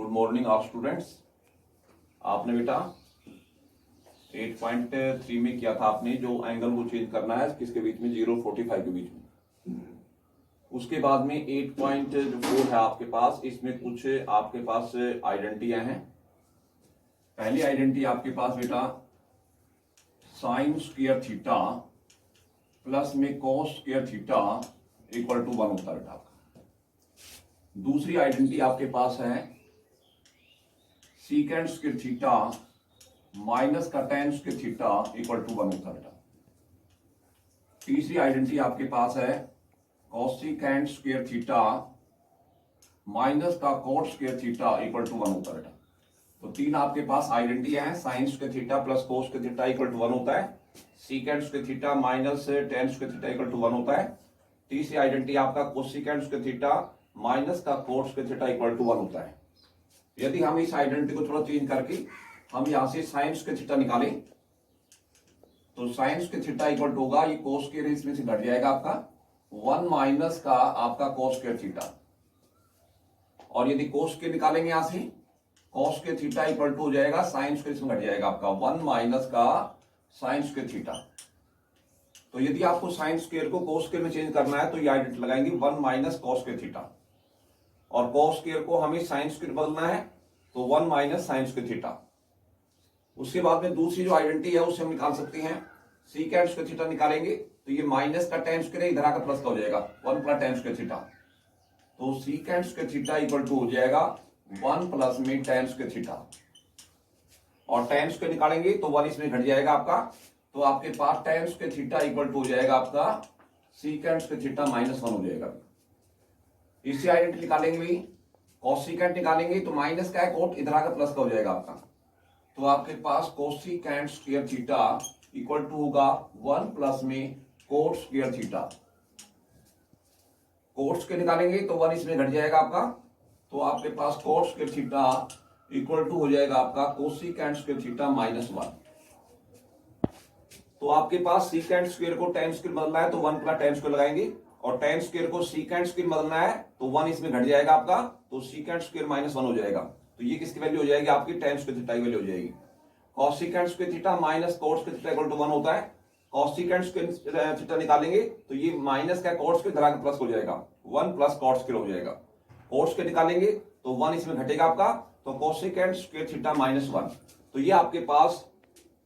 Good morning all students. आपने बेटा 8.3 में किया था आपने जो एंगल वो चेंज करना है किसके बीच में 0-45 के बीच में। उसके बाद में 8.4 है आपके पास, इसमें कुछ आपके पास आइडेंटिटियां हैं। पहली आइडेंटिटी आपके पास बेटा साइन स्क्वायर थीटा प्लस में cos square theta equal to 1 होता है बेटा। दूसरी आइडेंटिटी आपके पास है सीकेंड स्क्वायर थीटा माइनस का tan square theta equal to 1 होता है बेटा। तीसरी आइडेंटिटी आपके पास है कोसिकेंड स्क्वायर थीटा माइनस का cot square theta equal to 1 होता है बेटा। तो तीन आपके पास आइडेंटिटी है, sine square theta plus cos square theta equal to 1 होता है, secant square theta minus tan square theta equal to 1 होता है। तीसरी आइडेंटिटी आपका कोसिकेंड स्क्वायर थीटा माइनस का cot square theta equal to 1 होता है। यदि हम इस आइडेंटिटी को थोड़ा चेंज करके हम यहां से साइन स्क्वायर थीटा निकालें तो sine square theta equal to होगा, ये कोस स्क्वायर इसमें से घट जाएगा आपका 1 माइनस का आपका कोस स्क्वायर थीटा, और यदि कोस स्क्वायर निकालेंगे यहां से cos square theta equal to हो जाएगा साइन स्क्वायर इसमें घट जाएगा आपका 1 माइनस का साइन स्क्वायर थीटा। तो यदि आपको साइन स्क्वायर को कोस स्क्वायर में चेंज करना है तो ये आइडेंटिटी लगाएंगे 1 माइनस कोस स्क्वायर थीटा, और कोस स्क्वायर को हमें साइन स्क्वायर बदलना है तो 1 माइनस साइन स्क्वायर थीटा। उसके बाद में दूसरी जो आइडेंटिटी है उसे हम निकाल सकते हैं, सीकेंड स्क्वायर थीटा निकालेंगे तो ये माइनस का टेन स्क्वायर है, इधर आकर प्लस का हो जाएगा 1 प्लस टेन स्क्वायर थीटा। तो secant square theta equal to हो जाएगा 1 प्लस में टेन स्क्वायर थीटा, और टेन स्क्वायर निकालेंगे तो 1 इसमें घट जाएगा आपका, तो आपके पास tan square theta equal to हो जाएगा आपका सीकेंड स्क्वायर थीटा माइनस 1 हो जाएगा। इससे आइडेंटिटी निकालेंगे भी, कोसिकेंड निकालेंगे तो माइनस का है कोट, इधर आकर प्लस का हो जाएगा आपका, तो आपके पास cosecant square theta equal to होगा 1 प्लस में cot square theta. Cot square निकालेंगे तो 1 इसमें घट जाएगा आपका, तो आपके पास cot square theta equal to हो जाएगा आपका कोसिकेंड स्क्वायर थीटा माइनस 1। तो आपके पास सीकेंड स्क्वायर को टेन स्क्वायर बदलना है तो 1 प्लस टेन स्क्वायर लगाएंगे, और टेन स्क्वायर को सीकेंड स्क्वायर बदलना है तो 1 इसमें घट जाएगा आपका, तो सीकेंड स्क्वायर माइनस 1 हो जाएगा। तो ये किसकी वैल्यू हो जाएगी आपकी टेन स्क्वायर थीटा की वैल्यू हो जाएगी। Cosecant square theta minus cot square theta equal to 1 होता है। कोसिकेंड स्क्वायर थीटा निकालेंगे तो ये माइनस का कोट स्क्वायर धरा के प्लस हो जाएगा, 1 प्लस कोट स्क्वायर हो जाएगा। कोट स्क्वायर निकालेंगे तो 1 इसमें घटेगा आपका, तो कोसिकेंड स्क्वायर थीटा माइनस 1। तो ये आपके पास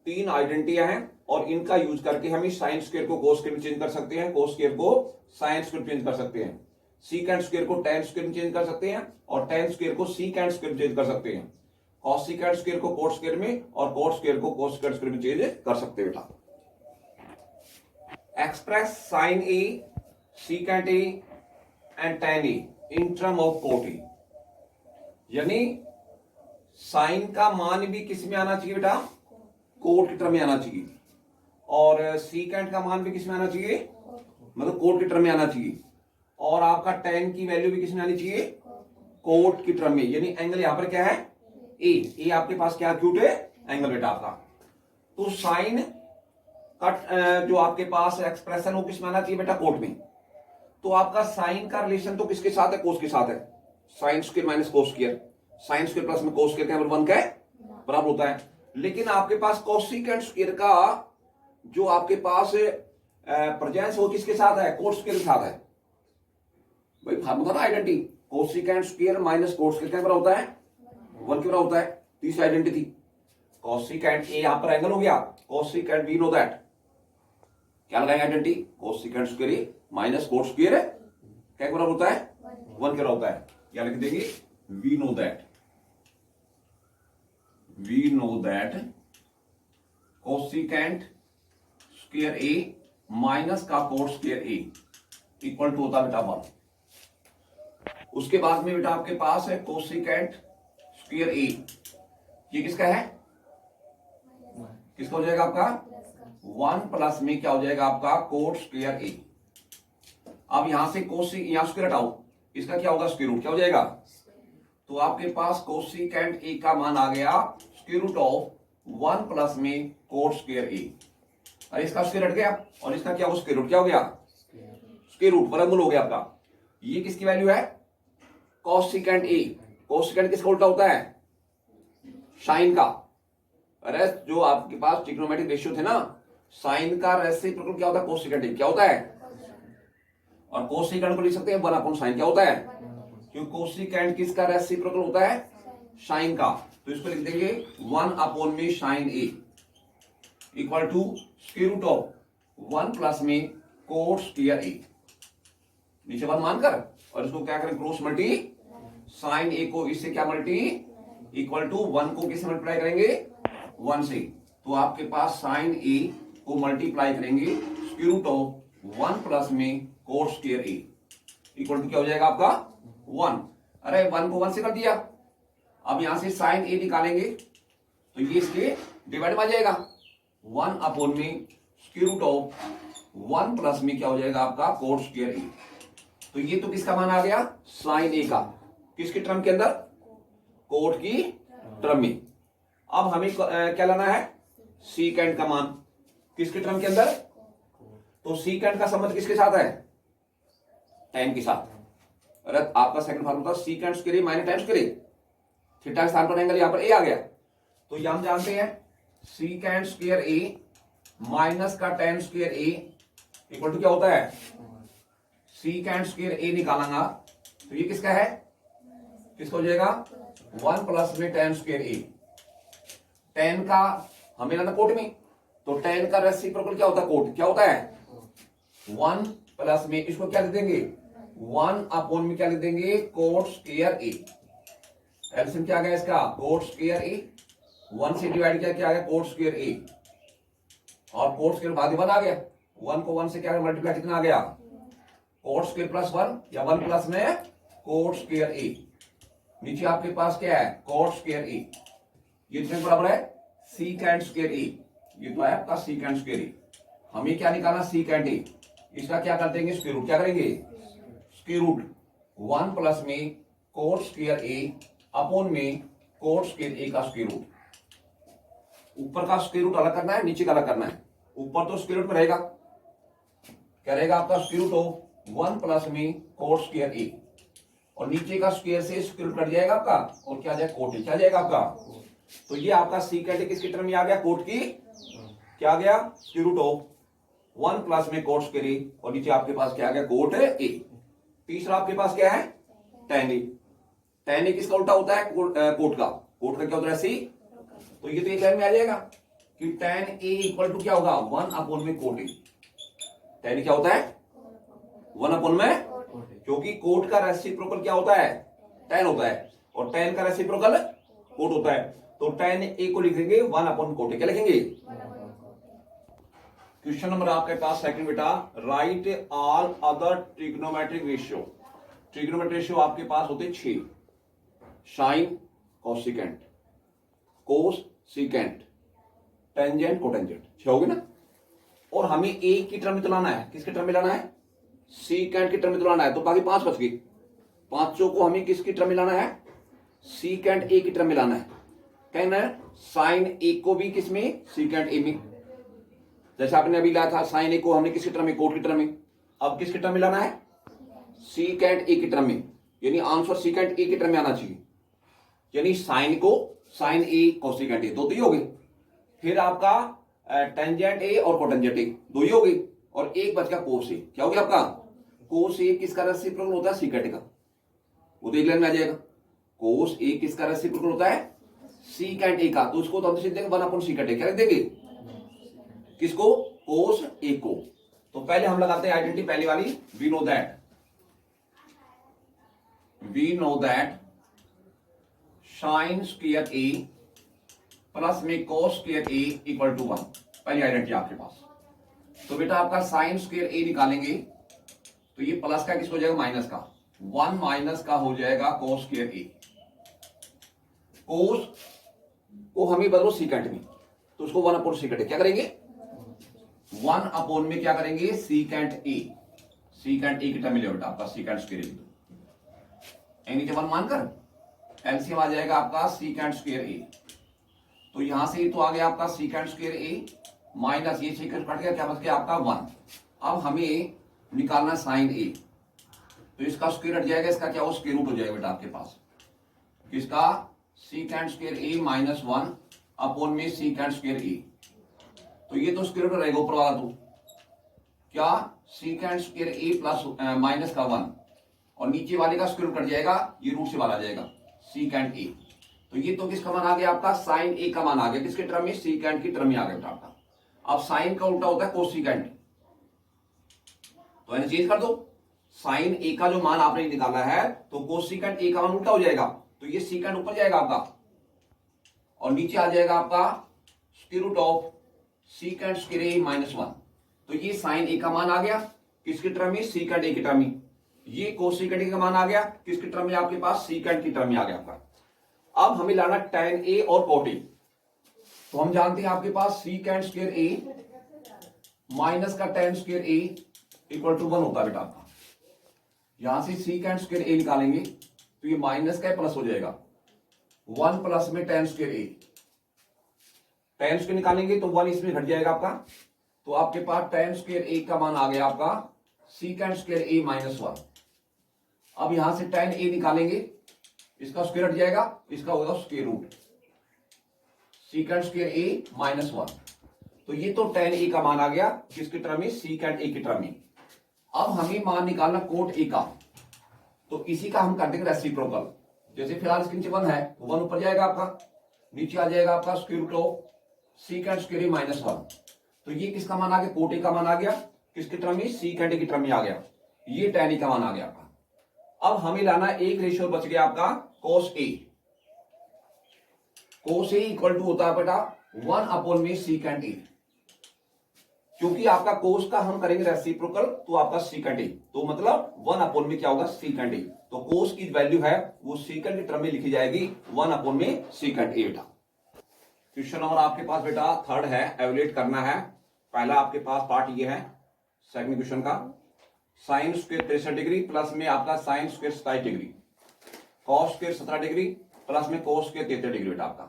तीन आइडेंटिटियां हैं, और इनका यूज करके हम इस साइन स्क्वायर को कोस स्क्वायर में चेंज कर सकते हैं, कोस स्क्वायर को साइन स्क्वायर चेंज कर सकते हैं, सीकेंड स्क्वायर को टेन स्क्वायर में चेंज कर सकते हैं, और टेन स्क्वायर को सीकेंड स्क्वायर में चेंज कर सकते हैं, कोसिकेंड स्क्वायर को कोट स्क्वायर में और कोट स्क्वायर को कोसिकेंड स्क्वायर में चेंज कर सकते हैं बेटा। Express sine A, secant A and tan A in term of cot A, यानी साइन का मान भी किस में आना चाहिए बेटा, कोट की टर्म में आना चाहिए, और सीकेंड का मान भी किस में आना चाहिए, मतलब कोट की टर्म में आना चाहिए, और आपका टेन की वैल्यू भी किस में आनी चाहिए, कोट की टर्म में। यानी एंगल यहां पर क्या है, ए आपके पास क्या एक्यूट है, एंगल बेटा आपका। तो साइन का जो आपके पास एक्सप्रेशन वो किस में आना चाहिए बेटा, कोट में। तो आपका साइन का रिलेशन तो किसके साथ है, कोस के साथ है, sine square minus cos square, sine square plus में कोस स्क्वायर का 1 का बराबर होता है। लेकिन आपके पास कोसिकेंड स्क्वायर का जो आपके पास प्रेजेंस वो किसके साथ है, कोट स्क्वायर के साथ है। भाई फार्मूला ना identity, cosecant square minus cot square क्या बराबर होता है, 1 के बराबर होता है। तीसरी आइडेंटिटी थी कोसिकेंड ए, यहां पर एंगल हो गया, कोसिकेंड वी नो दैट, क्या लगाएंगे identity, cosecant square A minus cot square क्या बराबर होता है, 1 के बराबर होता है। क्या लिख देंगे, we know that cosecant square A minus का cot square A equal to होता है बेटा 1। उसके बाद में बेटा आपके पास है कोसिकेंड स्क्वायर ए, ये किसका है, किसका हो जाएगा आपका 1 प्लस में क्या हो जाएगा आपका कोट स्क्वायर ए। अब यहां से यहां स्क्वायर हटाओ, इसका क्या होगा स्क्वायर रूट, क्या हो जाएगा, तो आपके पास कोसिकेंड ए का मान आ गया स्क्वायर रूट ऑफ 1 प्लस में कोट स्क्वायर ए, और इसका स्क्वायर हट गया, और इसका क्या हो स्क्वायर रूट, क्या हो गया स्क्वायर रूट, वर्गमूल हो गया आपका। ये किसकी वैल्यू है, कोसिकेंड ए, कोसेकेंट किसका उल्टा होता है? साइन का। अरे जो आपके पास ट्रिग्नोमेट्रिक रेशियो थे ना, साइन का रेसिप्रोकल क्या होता है? कोसेकेंट। क्या होता है? और कोसेकेंट को लिख सकते हैं 1 अपॉन साइन। क्या होता है? क्योंकि कोसेकेंट किसका रेसिप्रोकल होता है? साइन का। तो इसको लिख देंगे 1 अपॉन में sine A equal to square root of 1 plus में कोट स्क्वायर ए, नीचे 1 मानकर, और इसको क्या करें? क्रॉस मल्टी, साइन ए को इससे क्या मल्टी इक्वल टू 1 को किससे मल्टीप्लाई करेंगे? 1 से। तो आपके पास साइन ए को मल्टीप्लाई करेंगे स्क्वायर रूट ऑफ 1 प्लस में cot square A equal to क्या हो जाएगा आपका? 1। अरे 1 को 1 से कर दिया। अब यहां से साइन ए निकालेंगे तो ये इसके डिवाइड में आ जाएगा 1 अपॉन में स्क्वायर रूट ऑफ 1 प्लस में क्या हो जाएगा आपका? कोट स्क्वायर ए। तो ये तो किसका मान आ गया? साइन ए का। किसके टर्म के अंदर? कोट की टर्म में। अब हमें क्या लाना है? सीकेंट का मान। किसके टर्म के अंदर? तो सीकेंट का संबंध किसके साथ है? tan के साथ। अरे आपका सेकंड फार्मूला था secant square A minus tan square A. Theta के स्थान पर एंगल यहां पर ए आ गया। तो ये हम जानते हैं सीकेंट स्क्वायर ए माइनस का tan square A equal to क्या होता है? सीकेंट स्क्वायर ए निकालेंगा तो ये किसका है? किसका हो जाएगा? 1 प्लस में tan स्क्वायर ए। tan का हमें लाना कोट में, तो tan का रेसिप्रोकल क्या होता है? कोट। क्या होता है? 1 प्लस में इसको क्या लिख देंगे? 1 अपॉन में क्या लिख देंगे? कोट स्क्वायर ए। एलसीएम क्या आ गया इसका? कोट स्क्वायर ए। 1 से डिवाइड किया क्या आ गया? कोट स्क्वायर ए। और कोट स्क्वायर बाद 1 आ गया। 1 को 1 से क्या मल्टीप्लाई कितना आ गया? कोट स्क्वायर प्लस 1 या 1 प्लस में कोट स्क्वायर ए। नीचे आपके पास क्या है? कोट स्क्वायर ए। ये कितने बराबर है? सीकेंट स्क्वायर ए। ये तो है आपका सीकेंट स्क्वायर ए। हमें क्या निकालना? Secant A. इसका क्या कर देंगे? Square root. क्या करेंगे? स्क्वायर रूट 1 प्लस में कोट स्क्वायर ए अपॉन में कोट स्क्वायर ए का स्क्वायर रूट। ऊपर का स्क्वायर रूट अलग करना है, नीचे का अलग करना है। ऊपर तो स्क्वायर रूट में रहेगा, क्या रहेगा आपका? स्क्वायर रूट ऑफ 1 प्लस में कोट स्क्वायर ए, और नीचे का स्क्वायर से स्क्वायर रूट कट जाएगा आपका, और क्या आ जाएगा? Cot A. क्या जाएगा आपका? तो ये आपका सीकेंट किसकी टर्म में आ गया? कोट की। क्या आ गया? स्क्वायर रूट ऑफ 1 प्लस में कोट स्क्वायर ए, और नीचे आपके पास क्या आ गया? Cot A. तीसरा आपके पास क्या है? tan ए। tan ए किसका उल्टा होता है? कोट का। कोट का क्या होता है? सी। तो ये तो एक लाइन में आ जाएगा कि tan ए इक्वल टू क्या होगा? 1 अपॉन में कोट ए। tan ए क्या होता है? 1 अपॉन में, क्योंकि कोट का रेसिप्रोकल क्या होता है? tan होता है, और tan का रेसिप्रोकल कोट होता है। तो tan ए को लिख देंगे 1 अपॉन कोट ए। क्या लिखेंगे? क्वेश्चन नंबर आपके पास सेकंड बेटा, right all other trigonometric ratio. Trigonometric ratio आपके पास होते 6। साइन, कोसेकेंट, कोस, सीकेंट, टेंजेंट, कोटेंजेंट। 6 हो गए ना। और हमें ए की टर्म में तो लाना है। किसके टर्म में लाना है? सीकेंट की टर्म में तो लाना है। तो बाकी 5 बच गए। पांचों को हमें किसकी टर्म में लाना है? सीकेंट ए की टर्म में लाना है। कहना है साइन ए को भी किसमें? सीकेंट ए में। जैसे आपने अभी लाया था साइन ए को हमने किसकी टर्म में? कोट की टर्म में। अब किसकी टर्म में लाना है? सीकेंट ए की टर्म में। यानी आंसर सीकेंट ए की टर्म में आना चाहिए। यानी साइन को साइन ए कोसेकेंट ए, दो तो ही हो गए। फिर आपका टेंजेंट ए और कोटेंजेंट ए, दो ही हो गए। और एक बच गया कोस ए। क्या हो गया आपका? कोस ए किसका रेसिप्रोकल होता है? सीकेंट का। वो तो एक लाइन में आ जाएगा। कोस ए किसका रेसिप्रोकल होता है? सीकेंट ए का। तो उसको तो हम सीख देंगे 1 अपॉन सीकेंट ए। क्या लिख देंगे? किसको? कोस ए को। तो पहले हम लगाते हैं आइडेंटिटी पहली वाली। We know that sine square A plus में cos square A equal to 1। पहली आइडेंटिटी आपके पास। तो बेटा आपका साइन स्क्वायर ए निकालेंगे तो ये प्लस का किसको हो जाएगा? माइनस का। 1 माइनस का हो जाएगा कोस स्क्वायर ए। कोस को हमें बदलो सीकेंट में, तो उसको 1 अपॉन सीकेंट ए। क्या करेंगे? 1 अपॉन में क्या करेंगे? Secant A. सीकेंट ए की टर्म मिलेगा बेटा आपका सीकेंट स्क्वायर ए। नीचे 1 मानकर एलसीएम आ जाएगा आपका सीकेंट स्क्वायर ए। तो यहां से तो आ गया आपका सीकेंट स्क्वायर ए माइनस ये सीकेंट कट गया, क्या बच गया आपका? 1। अब हमें निकालना साइन ए, तो इसका स्क्वायर हट जाएगा, इसका क्या हो? स्क्वायर रूट हो जाएगा बेटा आपके पास। किसका, secant square A minus 1 upon में सीकेंट स्क्वायर ए। तो ये तो स्क्वायर रूट रहेगा ऊपर वाला, तो क्या secant square A plus minus का 1 और नीचे वाले का स्क्वायर रूट कट जाएगा, ये रूट से वाला जाएगा सीकेंट ए। तो ये तो किसका मान आ गया आपका, साइन ए का मान आ गया, किसके टर्म में, सीकेंट की टर्म में आ गया आपका। अब साइन का उल्टा होता है कोसिकेंट, तो चेंज कर दो, साइन ए का जो मान आपने निकाला है तो कोसिकेंट ए का मान उल्टा हो जाएगा, तो ये सीकेंट ऊपर जाएगा आपका और नीचे आ जाएगा आपका square root of secant square A minus 1। तो ये साइन ए का मान आ गया किसके टर्म में, सीकेंट ए की टर्म में। ये कोसिकेंट ए का मान आ गया किसके टर्म में, आपके पास सीकेंट की टर्म में आ गया आपका। अब हमें लाना tan ए और cot ए। तो हम जानते हैं आपके पास सीकेंट स्क्वायर ए माइनस का tan square A equal to 1 होता है बेटा आपका। यहां से सीकेंट स्क्वायर ए निकालेंगे तो ये माइनस का प्लस हो जाएगा, 1 प्लस में tan स्क्वायर ए, tan स्क्वायर निकालेंगे तो 1 इसमें घट जाएगा आपका। तो आपके पास tan स्क्वायर ए का मान आ गया आपका सीकेंट स्क्वायर ए माइनस 1। अब यहां से tan ए निकालेंगे, इसका स्क्वायर हट जाएगा, इसका होगा square root secant square A minus 1। तो ये तो tan ए का मान आ गया किसके टर्म में, सीकेंट ए की टर्म में। अब हमें मान निकालना कोट ए का, तो इसी का हम कर देंगे रेसिप्रोकल। जैसे फिलहाल इसके नीचे 1 है तो 1 ऊपर जाएगा आपका, नीचे आ जाएगा आपका square root of secant square A minus 1। तो ये किसका मान आ गया, कोट ए का मान आ गया किसके टर्म में, सीकेंट ए की टर्म में आ गया। ये tan ए का मान आ गया आपका। अब हमें लाना एक रेशियो बच गया आपका cos A. cos A equal to होता है बेटा 1 अपॉन में सीकेंट ए। क्योंकि आपका cos का हम करेंगे रेसिप्रोकल तो आपका सीकेंट ए, तो मतलब 1 अपॉन में क्या होगा, सीकेंट ए। तो cos की वैल्यू है वो सीकेंट की टर्म में लिखी जाएगी 1 अपॉन में सीकेंट ए बेटा। क्वेश्चन नंबर आपके पास बेटा थर्ड है, एवेल्यूएट करना है। पहला आपके पास पार्ट ये है सेकंड क्वेश्चन का, साइन स्क्वायर 63 डिग्री प्लस में आपका sine square 27 degree, cos square 17 degree plus में कॉस स्क्वायर 33 डिग्री बेटा आपका।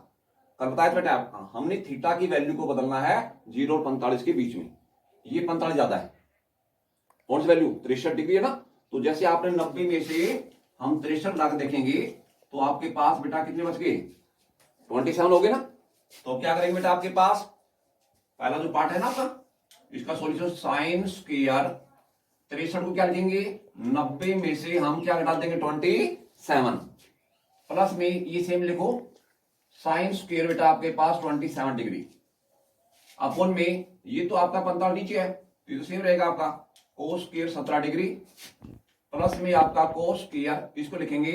कल बताया बेटा आपका हमने थीटा की वैल्यू को बदलना है 0 और 45 के बीच में। ये 45 ज्यादा है, कौन सी वैल्यू 63 डिग्री है ना। तो जैसे आपने 90 में से हम 63 लाख देखेंगे तो आपके पास बेटा कितने बच गए, 27 हो गए ना। तो क्या करेंगे बेटा, आपके पास पहला जो पार्ट है ना आपका, इसका सॉल्यूशन साइन स्क्वायर 63 को क्या लिखेंगे, 90 में से हम क्या घटा देंगे 27 प्लस में ये सेम लिखो साइन स्क्वायर बेटा आपके पास 27 डिग्री अपॉन में ये तो आपका 45 नीचे है तो ये तो सेम रहेगा आपका कोस स्क्वायर 17 डिग्री प्लस में आपका कोस स्क्वायर, इसको लिखेंगे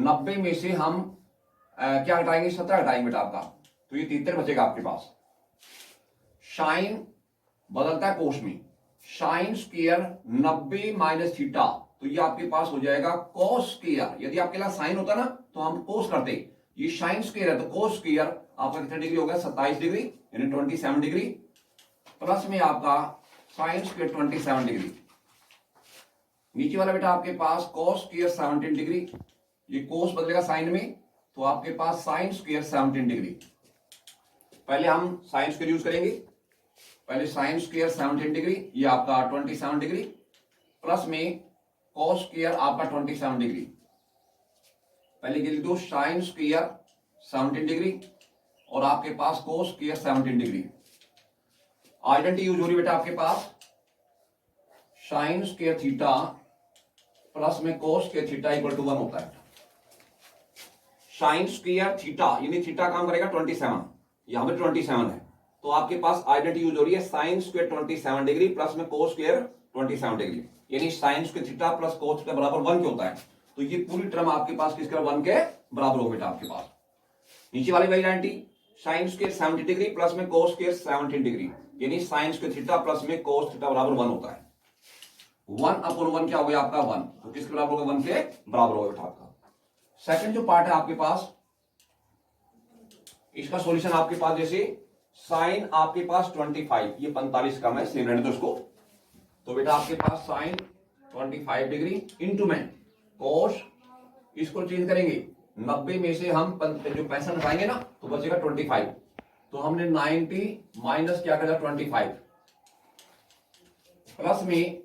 90 में से हम क्या घटाएंगे 17 घटाएंगे बेटा आपका, तो ये 73 बचेगा आपके पास। साइन बदलता है कोस में, साइन स्क्वायर 90 माइनस थीटा, तो ये आपके पास हो जाएगा कोस स्क्वायर। यदि आपके पास साइन होता ना तो हम कोस करते, ये साइन स्क्वायर है तो कोस स्क्वायर आपका कितने डिग्री हो गया 27 डिग्री यानी 27 डिग्री प्लस में आपका साइन स्क्वायर 27 डिग्री। नीचे वाला बेटा आपके पास कोस स्क्वायर 17 डिग्री, ये कोस बदलेगा साइन में तो आपके पास साइन स्क्वायर 17 डिग्री। पहले हम साइन स्क्वायर यूज करेंगे, पहले साइन स्क्वायर 17 डिग्री ये आपका 27 डिग्री प्लस में कॉस स्क्वायर आपका 27 डिग्री। पहले के लिए दो साइन स्क्वायर 17 डिग्री और आपके पास cos square 17 degree. Identity use हो रही बेटा आपके पास साइन स्क्वायर थीटा प्लस में cos square theta equal to 1 होता है। साइन स्क्वायर थीटा यानी थीटा काम करेगा 27, यहां पर 27 है तो आपके पास आइडेंटिटी यूज हो रही है साइन स्क्वायर 27 डिग्री प्लस में कोस स्क्वायर 27 डिग्री, यानी sign square theta plus cos square बराबर 1 के होता है। तो ये पूरी टर्म आपके पास किसका 1 के बराबर हो बेटा आपके पास। नीचे वाली identity sine square 70 degree plus में कोस स्क्वायर 17 डिग्री यानी साइन स्क्वायर थीटा प्लस में कोस थीटा बराबर 1 होता है। 1 अपॉन 1 क्या हो गया आपका 1, तो किसके बराबर होगा 1 के बराबर होगा बेटा आपका। सेकंड जो पार्ट है आपके पास, इसका सॉल्यूशन आपके पास जैसे साइन आपके पास 25 ये 45 कम है सेम रहने तो उसको, तो बेटा आपके पास साइन 25 डिग्री इंटू में कोस, इसको चेंज करेंगे 90 में से हम जो 65 हटाएंगे ना तो बचेगा 25, तो हमने 90 माइनस क्या करेगा 25 प्लस में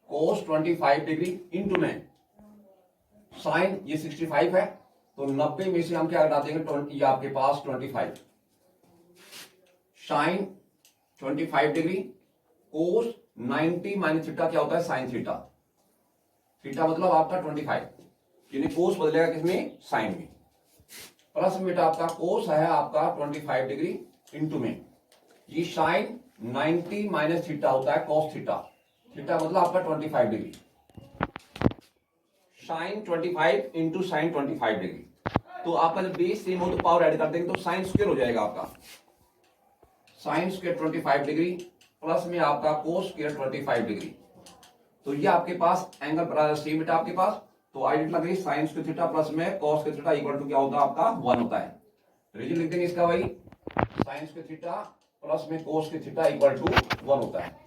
कोस 25 डिग्री इंटू में साइन ये 65 है तो 90 में से हम क्या हटा देंगे 20, ये आपके पास 25 sine 25 degree cos 90 minus theta क्या होता है साइन थीटा। थीटा मतलब आपका 25, यानी कोस बदलेगा किसमें साइन में। प्लस में बेटा आपका कोस है आपका 25 डिग्री इंटू में ये साइन 90 माइनस थीटा होता है कॉस थीटा। थीटा मतलब आपका 25 degree sine 25 into sine 25 degree. तो आपका जब बेस सेम हो तो पावर ऐड कर देंगे तो साइन स्क्वायर हो जाएगा आपका साइन स्क्वायर 25 डिग्री प्लस में आपका कोस स्क्वायर 25 डिग्री। तो ये आपके पास एंगल बराबर सेम बेटा आपके पास। तो आइडेंट लग रही साइन स्क्वायर थीटा प्लस में cos square theta equal to क्या होता है आपका 1 होता है। रीजन लिख देंगे इसका भाई साइन स्क्वायर थीटा प्लस में cos square theta equal to 1 होता है।